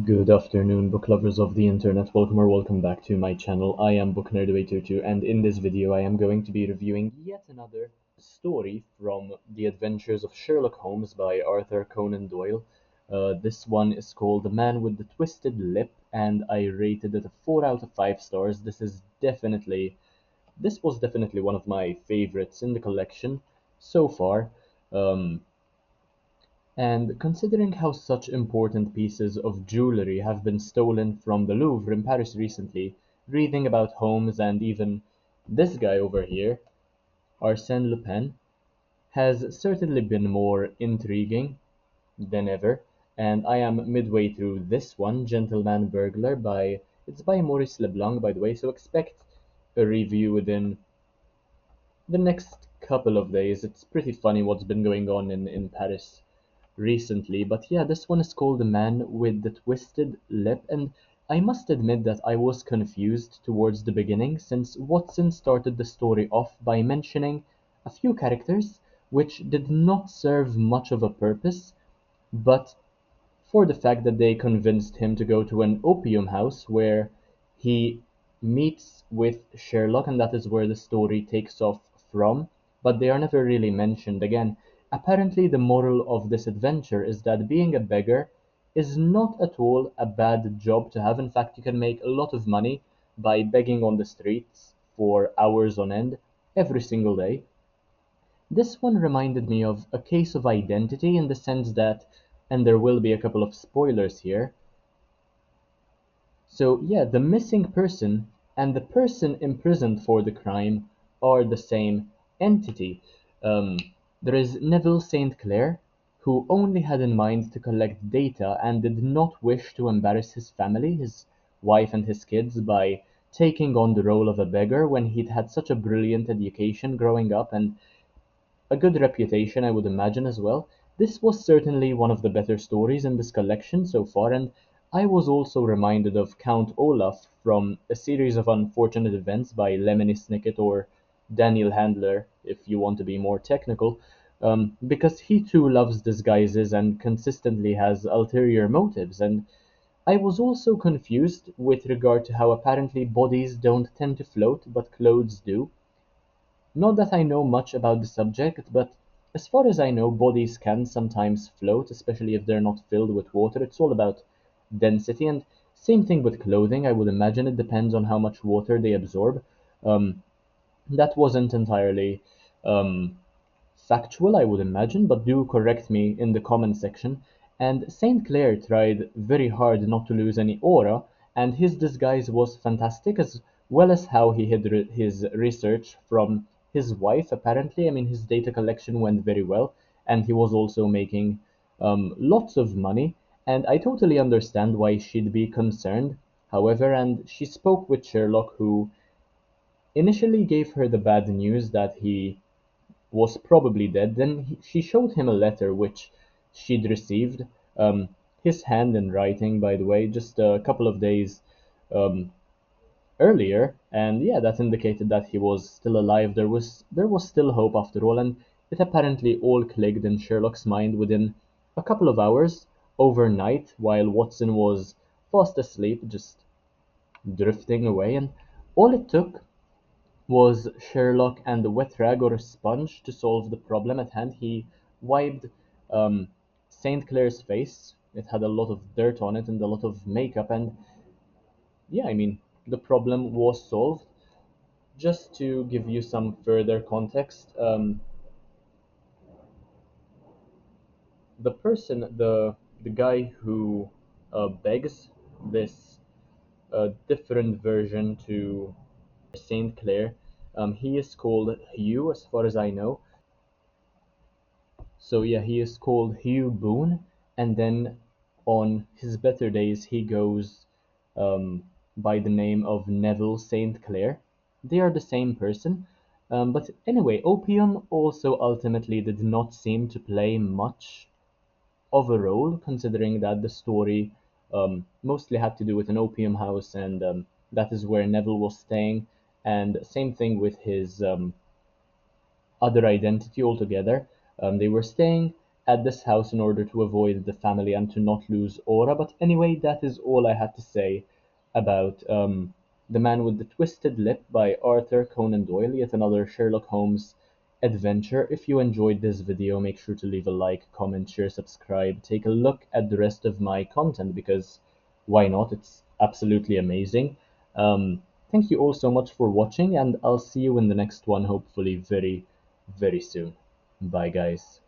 Good afternoon, book lovers of the internet. Welcome or welcome back to my channel. I am Book Nerd 822, and in this video, I am going to be reviewing yet another story from The Adventures of Sherlock Holmes by Arthur Conan Doyle. This one is called The Man with the Twisted Lip, and I rated it a 4 out of 5 stars. This was definitely one of my favorites in the collection so far. Um, and considering how such important pieces of jewelry have been stolen from the Louvre in Paris recently, reading about Holmes and even this guy over here, Arsène Lupin, has certainly been more intriguing than ever. And I am midway through this one, Gentleman Burglar it's by Maurice Leblanc, by the way, so expect a review within the next couple of days. It's pretty funny what's been going on in Paris recently. But yeah, this one is called The Man with the Twisted Lip, and I must admit that I was confused towards the beginning since Watson started the story off by mentioning a few characters which did not serve much of a purpose, but for the fact that they convinced him to go to an opium house where he meets with Sherlock, and that is where the story takes off from, but they are never really mentioned again. Apparently, the moral of this adventure is that being a beggar is not at all a bad job to have. In fact, you can make a lot of money by begging on the streets for hours on end every single day. This one reminded me of A Case of Identity in the sense that, and there will be a couple of spoilers here. So, yeah, the missing person and the person imprisoned for the crime are the same entity. Um, there is Neville St. Clair, who only had in mind to collect data and did not wish to embarrass his family, his wife, and his kids by taking on the role of a beggar when he'd had such a brilliant education growing up and a good reputation, I would imagine, as well. This was certainly one of the better stories in this collection so far, and I was also reminded of Count Olaf from A Series of Unfortunate Events by Lemony Snicket, or Daniel Handler, if you want to be more technical, because he too loves disguises and consistently has ulterior motives. And I was also confused with regard to how apparently bodies don't tend to float, but clothes do. Not that I know much about the subject, but as far as I know, bodies can sometimes float, especially if they're not filled with water. It's all about density, and same thing with clothing. I would imagine it depends on how much water they absorb. Um, that wasn't entirely um, factual, I would imagine, but do correct me in the comment section. And St. Clair tried very hard not to lose any aura, and his disguise was fantastic, as well as how he hid his research from his wife, apparently. I mean, his data collection went very well, and he was also making lots of money, and I totally understand why she'd be concerned. However, and she spoke with Sherlock, who initially gave her the bad news that he was probably dead. Then she showed him a letter which she'd received, um, his hand in writing, by the way, just a couple of days um, earlier, and yeah, that indicated that he was still alive. There was still hope after all, and it apparently all clicked in Sherlock's mind within a couple of hours, overnight, while Watson was fast asleep, just drifting away, and all it took was Sherlock and a wet rag or a sponge to solve the problem at hand. He wiped St. Clair's face. It had a lot of dirt on it and a lot of makeup, and yeah, I mean, the problem was solved. Just to give you some further context, the guy who begs this different version to St. Clair, he is called Hugh, as far as I know. So yeah, he is called Hugh Boone, and then on his better days he goes um, by the name of Neville St. Clair. They are the same person. But anyway, opium also ultimately did not seem to play much of a role, considering that the story mostly had to do with an opium house, and that is where Neville was staying. And same thing with his other identity altogether. They were staying at this house in order to avoid the family and to not lose aura. But anyway, that is all I had to say about The Man with the Twisted Lip by Arthur Conan Doyle, yet another Sherlock Holmes adventure. If you enjoyed this video, make sure to leave a like, comment, share, subscribe. Take a look at the rest of my content because why not? It's absolutely amazing. Thank you all so much for watching, and I'll see you in the next one, hopefully very, very soon. Bye, guys.